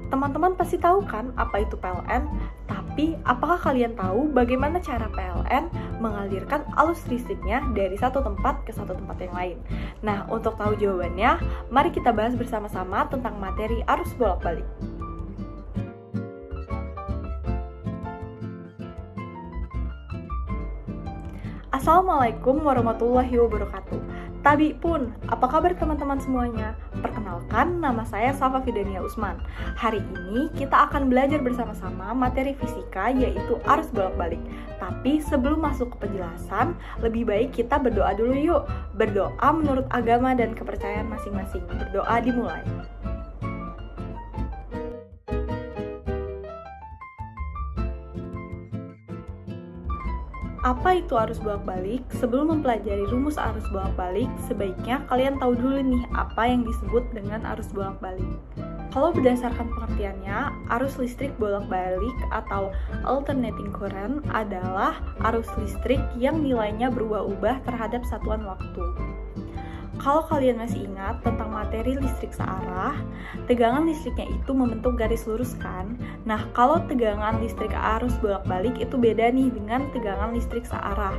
Teman-teman pasti tahu kan apa itu PLN? Tapi apakah kalian tahu bagaimana cara PLN mengalirkan arus listriknya dari satu tempat ke satu tempat yang lain? Nah, untuk tahu jawabannya, mari kita bahas bersama-sama tentang materi arus bolak-balik. Assalamualaikum warahmatullahi wabarakatuh. Tabi pun, apa kabar teman-teman semuanya? Perkenalkan, nama saya Safa Fidania Usman. Hari ini kita akan belajar bersama-sama materi fisika yaitu arus bolak-balik. Tapi sebelum masuk ke penjelasan, lebih baik kita berdoa dulu yuk. Berdoa menurut agama dan kepercayaan masing-masing. Berdoa dimulai. Apa itu arus bolak-balik? Sebelum mempelajari rumus arus bolak-balik, sebaiknya kalian tahu dulu nih apa yang disebut dengan arus bolak-balik. Kalau berdasarkan pengertiannya, arus listrik bolak-balik atau alternating current adalah arus listrik yang nilainya berubah-ubah terhadap satuan waktu. Kalau kalian masih ingat tentang materi listrik searah, tegangan listriknya itu membentuk garis lurus kan? Nah, kalau tegangan listrik arus bolak-balik itu beda nih dengan tegangan listrik searah.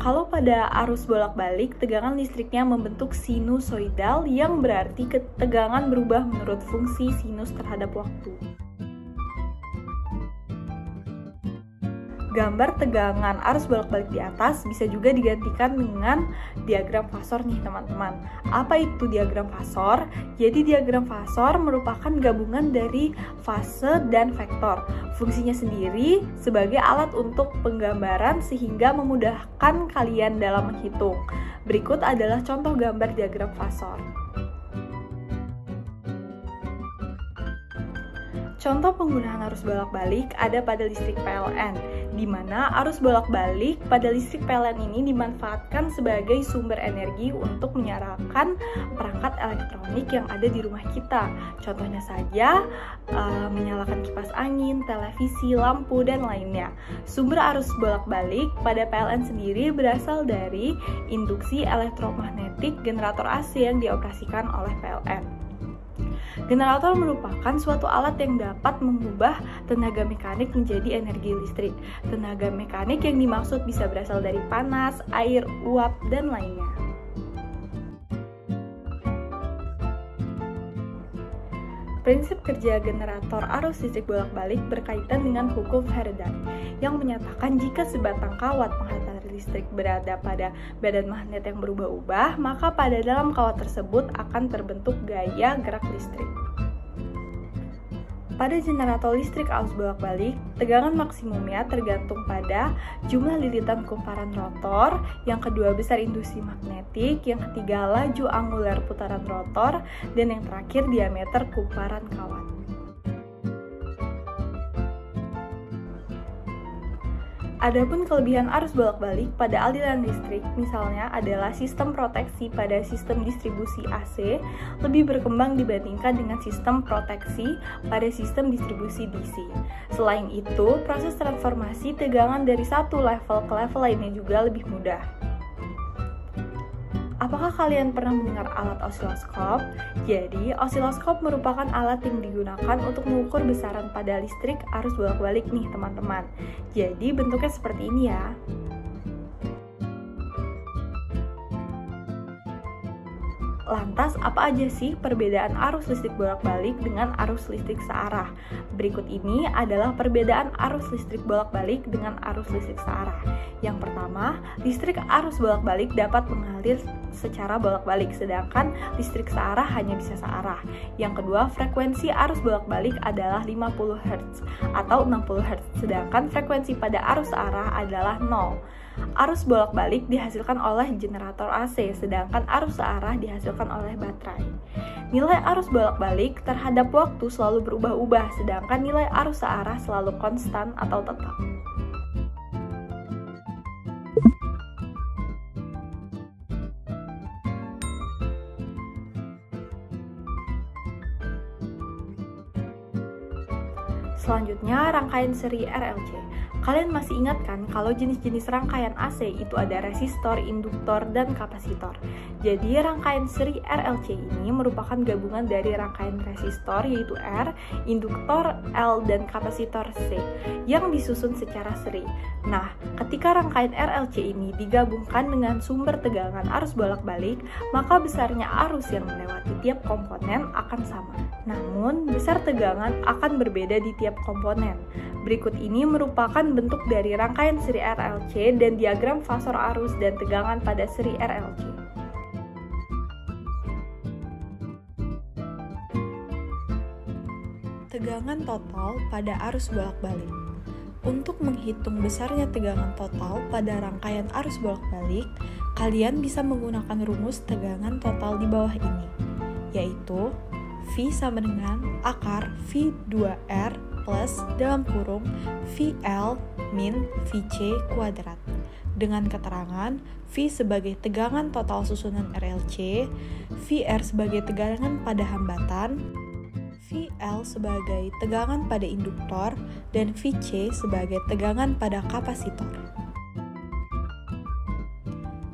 Kalau pada arus bolak-balik, tegangan listriknya membentuk sinusoidal yang berarti tegangan berubah menurut fungsi sinus terhadap waktu. Gambar tegangan arus bolak-balik di atas bisa juga digantikan dengan diagram fasor nih teman-teman. Apa itu diagram fasor? Jadi diagram fasor merupakan gabungan dari fase dan vektor. Fungsinya sendiri sebagai alat untuk penggambaran sehingga memudahkan kalian dalam menghitung. Berikut adalah contoh gambar diagram fasor. Contoh penggunaan arus bolak-balik ada pada listrik PLN, di mana arus bolak-balik pada listrik PLN ini dimanfaatkan sebagai sumber energi untuk menyalakan perangkat elektronik yang ada di rumah kita. Contohnya saja, menyalakan kipas angin, televisi, lampu, dan lainnya. Sumber arus bolak-balik pada PLN sendiri berasal dari induksi elektromagnetik generator AC yang dioperasikan oleh PLN. Generator merupakan suatu alat yang dapat mengubah tenaga mekanik menjadi energi listrik. Tenaga mekanik yang dimaksud bisa berasal dari panas, air, uap, dan lainnya. Prinsip kerja generator arus listrik bolak-balik berkaitan dengan hukum Faraday yang menyatakan jika sebatang kawat penghantar listrik berada pada badan magnet yang berubah-ubah, maka pada dalam kawat tersebut akan terbentuk gaya gerak listrik. Pada generator listrik arus bolak-balik, tegangan maksimumnya tergantung pada jumlah lilitan kumparan rotor, yang kedua besar induksi magnetik, yang ketiga laju angular putaran rotor, dan yang terakhir diameter kumparan kawat. Adapun kelebihan arus bolak-balik pada aliran listrik misalnya adalah sistem proteksi pada sistem distribusi AC lebih berkembang dibandingkan dengan sistem proteksi pada sistem distribusi DC. Selain itu, proses transformasi tegangan dari satu level ke level lainnya juga lebih mudah. Apakah kalian pernah mendengar alat osiloskop? Jadi, osiloskop merupakan alat yang digunakan untuk mengukur besaran pada listrik arus bolak-balik nih teman-teman. Jadi, bentuknya seperti ini ya. Lantas, apa aja sih perbedaan arus listrik bolak-balik dengan arus listrik searah? Berikut ini adalah perbedaan arus listrik bolak-balik dengan arus listrik searah. Yang pertama, listrik arus bolak-balik dapat mengalir secara bolak-balik, sedangkan listrik searah hanya bisa searah. Yang kedua, frekuensi arus bolak-balik adalah 50 Hz atau 60 Hz, sedangkan frekuensi pada arus searah adalah 0. Arus bolak-balik dihasilkan oleh generator AC, sedangkan arus searah dihasilkan oleh baterai. Nilai arus bolak-balik terhadap waktu selalu berubah-ubah, sedangkan nilai arus searah selalu konstan atau tetap. Selanjutnya, rangkaian seri RLC. Kalian masih ingat kan kalau jenis-jenis rangkaian AC itu ada resistor, induktor, dan kapasitor. Jadi rangkaian seri RLC ini merupakan gabungan dari rangkaian resistor yaitu R, induktor L, dan kapasitor C yang disusun secara seri. Nah, ketika rangkaian RLC ini digabungkan dengan sumber tegangan arus bolak-balik, maka besarnya arus yang melewati tiap komponen akan sama. Namun, besar tegangan akan berbeda di tiap komponen. Berikut ini merupakan bentuk dari rangkaian seri RLC dan diagram fasor arus dan tegangan pada seri RLC. Tegangan total pada arus bolak-balik. Untuk menghitung besarnya tegangan total pada rangkaian arus bolak-balik, kalian bisa menggunakan rumus tegangan total di bawah ini, yaitu V sama dengan akar V2R plus dalam kurung VL min VC kuadrat. Dengan keterangan V sebagai tegangan total susunan RLC, VR sebagai tegangan pada hambatan, VL sebagai tegangan pada induktor, dan VC sebagai tegangan pada kapasitor.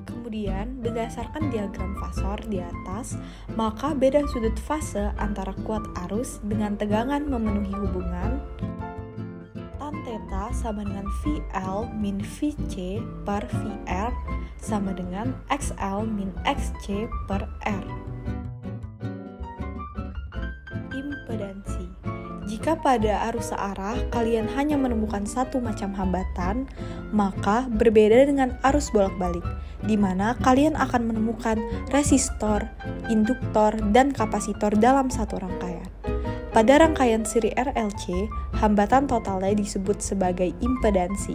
Kemudian, berdasarkan diagram fasor di atas, maka beda sudut fase antara kuat arus dengan tegangan memenuhi hubungan tan theta sama dengan VL min VC per VR sama dengan XL min XC per R. Impedansi. Jika pada arus searah kalian hanya menemukan satu macam hambatan, maka berbeda dengan arus bolak-balik, di mana kalian akan menemukan resistor, induktor, dan kapasitor dalam satu rangkaian. Pada rangkaian seri RLC, hambatan totalnya disebut sebagai impedansi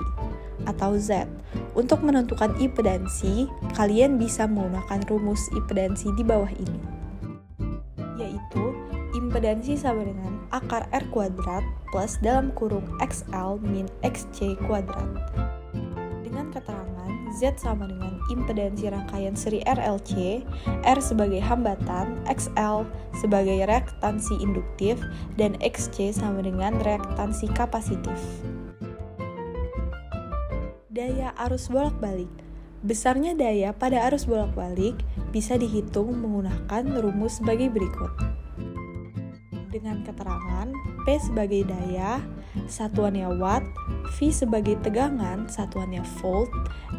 atau Z. Untuk menentukan impedansi, kalian bisa menggunakan rumus impedansi di bawah ini, yaitu impedansi sama dengan akar R kuadrat plus dalam kurung XL min XC kuadrat. Dengan keterangan Z sama dengan impedansi rangkaian seri RLC, R sebagai hambatan, XL sebagai reaktansi induktif, dan XC sama dengan reaktansi kapasitif. Daya arus bolak-balik. Besarnya daya pada arus bolak-balik bisa dihitung menggunakan rumus sebagai berikut. Dengan keterangan P sebagai daya, satuannya watt, V sebagai tegangan, satuannya volt,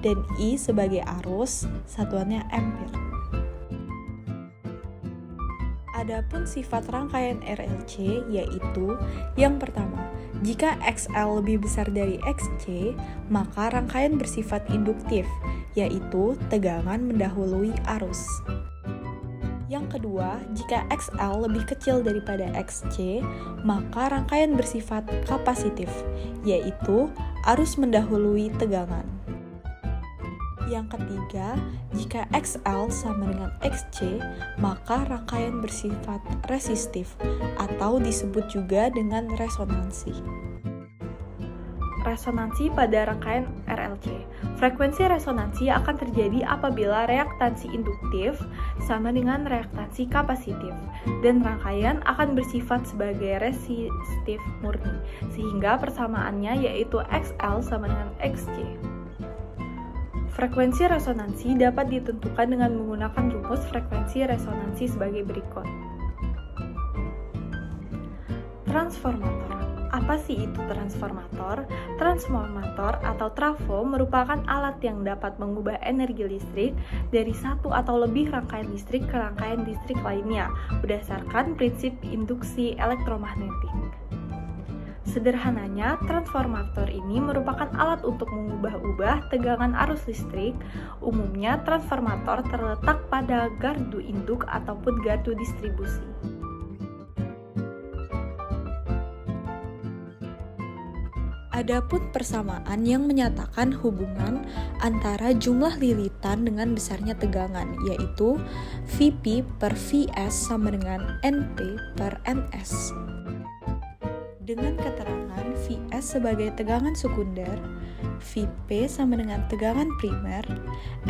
dan I sebagai arus, satuannya ampere. Adapun sifat rangkaian RLC yaitu yang pertama, jika XL lebih besar dari XC, maka rangkaian bersifat induktif, yaitu tegangan mendahului arus. Yang kedua, jika XL lebih kecil daripada XC, maka rangkaian bersifat kapasitif, yaitu arus mendahului tegangan. Yang ketiga, jika XL sama dengan XC, maka rangkaian bersifat resistif, atau disebut juga dengan resonansi. Resonansi pada rangkaian RLC. Frekuensi resonansi akan terjadi apabila reaktansi induktif sama dengan reaktansi kapasitif, dan rangkaian akan bersifat sebagai resistif murni, sehingga persamaannya yaitu XL sama dengan XC. Frekuensi resonansi dapat ditentukan dengan menggunakan rumus frekuensi resonansi sebagai berikut. Transformator. Apa sih itu transformator? Transformator atau trafo merupakan alat yang dapat mengubah energi listrik dari satu atau lebih rangkaian listrik ke rangkaian listrik lainnya berdasarkan prinsip induksi elektromagnetik. Sederhananya, transformator ini merupakan alat untuk mengubah-ubah tegangan arus listrik. Umumnya, transformator terletak pada gardu induk ataupun gardu distribusi. Adapun persamaan yang menyatakan hubungan antara jumlah lilitan dengan besarnya tegangan, yaitu Vp per Vs sama dengan Np per Ns. Dengan keterangan Vs sebagai tegangan sekunder, Vp sama dengan tegangan primer,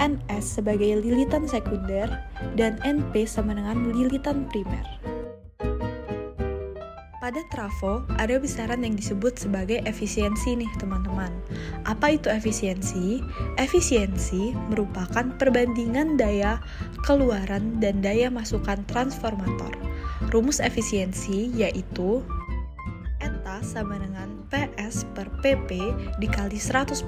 Ns sebagai lilitan sekunder, dan Np sama dengan lilitan primer. Pada trafo, ada besaran yang disebut sebagai efisiensi nih teman-teman. Apa itu efisiensi? Efisiensi merupakan perbandingan daya keluaran dan daya masukan transformator. Rumus efisiensi yaitu eta sama dengan PS per PP dikali 100%.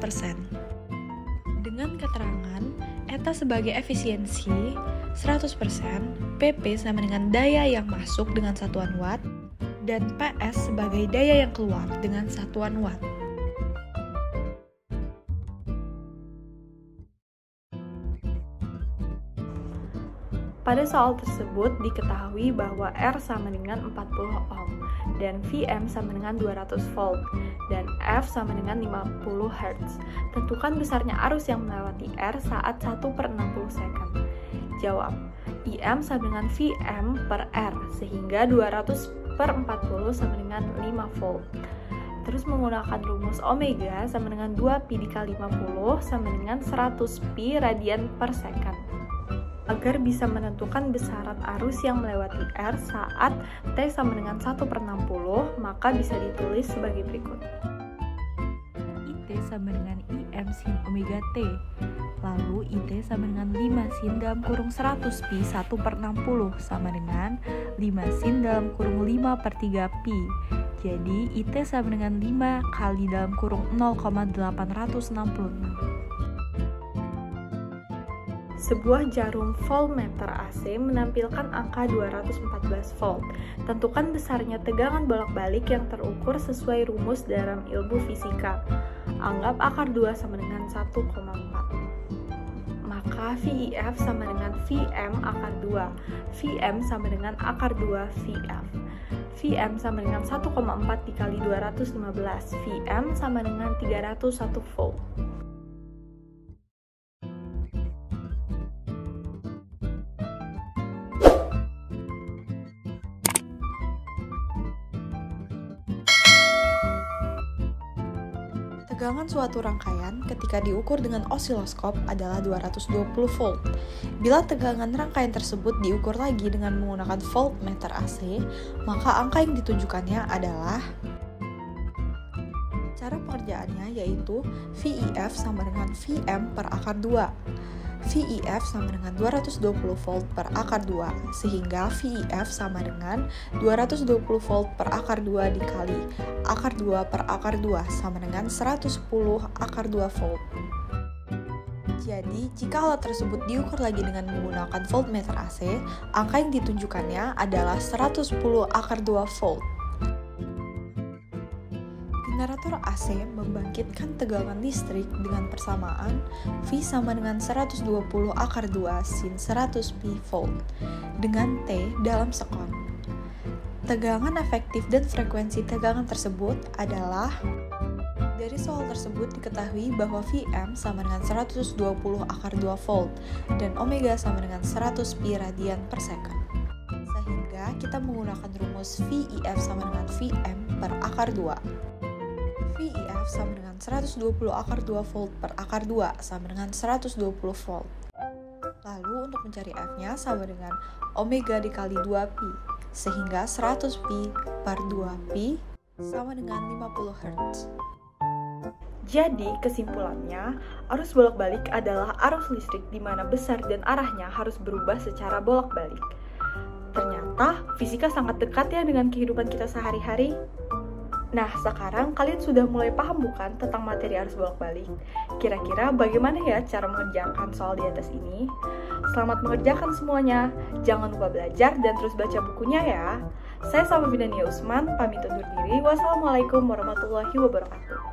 Dengan keterangan eta sebagai efisiensi 100%, PP sama dengan daya yang masuk dengan satuan watt, dan PS sebagai daya yang keluar dengan satuan watt. Pada soal tersebut diketahui bahwa R sama dengan 40 ohm dan Vm sama dengan 200 volt dan F sama dengan 50 Hz. Tentukan besarnya arus yang melewati R saat 1/60 second. Jawab, IM sama dengan Vm per R sehingga 200/40 sama dengan 5 volt. Terus menggunakan rumus omega sama dengan 2pi dikali 50 sama dengan 100 pi radian per second. Agar bisa menentukan besaran arus yang melewati R saat T sama dengan 1/60, maka bisa ditulis sebagai berikut. IT sama dengan IM sin omega T. Lalu IT sama dengan 5 sin dalam kurung 100 pi 1/60 sama dengan 5 sin dalam kurung 5/3 pi. Jadi IT sama dengan 5 kali dalam kurung 0,866. Sebuah jarum voltmeter AC menampilkan angka 214 volt. Tentukan besarnya tegangan bolak-balik yang terukur sesuai rumus dalam ilmu fisika. Anggap akar 2 sama dengan 1,4. Maka VIF sama dengan Vm akar 2. Vm sama dengan akar 2 VF. Vm sama dengan 1,4 dikali 215. Vm sama dengan 301 volt. Tegangan suatu rangkaian ketika diukur dengan osiloskop adalah 220 volt. Bila tegangan rangkaian tersebut diukur lagi dengan menggunakan voltmeter AC, maka angka yang ditunjukkannya adalah cara pengerjaannya yaitu VIF sama dengan Vm per akar 2. VIF sama dengan 220 volt per akar 2, sehingga VIF sama dengan 220 volt per akar 2 dikali akar 2 per akar 2 sama dengan 110 akar 2 volt. Jadi, jika alat tersebut diukur lagi dengan menggunakan voltmeter AC, angka yang ditunjukkannya adalah 110 akar 2 volt. Generator AC membangkitkan tegangan listrik dengan persamaan V sama dengan 120 akar 2 sin 100 pi volt dengan T dalam sekon. Tegangan efektif dan frekuensi tegangan tersebut adalah, dari soal tersebut diketahui bahwa Vm sama dengan 120 akar 2 volt dan omega sama dengan 100 pi radian per second. Sehingga kita menggunakan rumus VIF sama dengan Vm per akar 2. VIF sama dengan 120 akar 2 volt per akar 2 sama dengan 120 volt. Lalu untuk mencari F-nya sama dengan omega dikali 2pi, sehingga 100 pi per 2pi sama dengan 50 Hz. Jadi kesimpulannya, arus bolak-balik adalah arus listrik di mana besar dan arahnya harus berubah secara bolak-balik. Ternyata fisika sangat dekat ya dengan kehidupan kita sehari-hari. Nah, sekarang kalian sudah mulai paham bukan tentang materi arus bolak-balik? Kira-kira bagaimana ya cara mengerjakan soal di atas ini? Selamat mengerjakan semuanya. Jangan lupa belajar dan terus baca bukunya ya. Saya Salma Vinania Usman, pamit undur diri. Wassalamualaikum warahmatullahi wabarakatuh.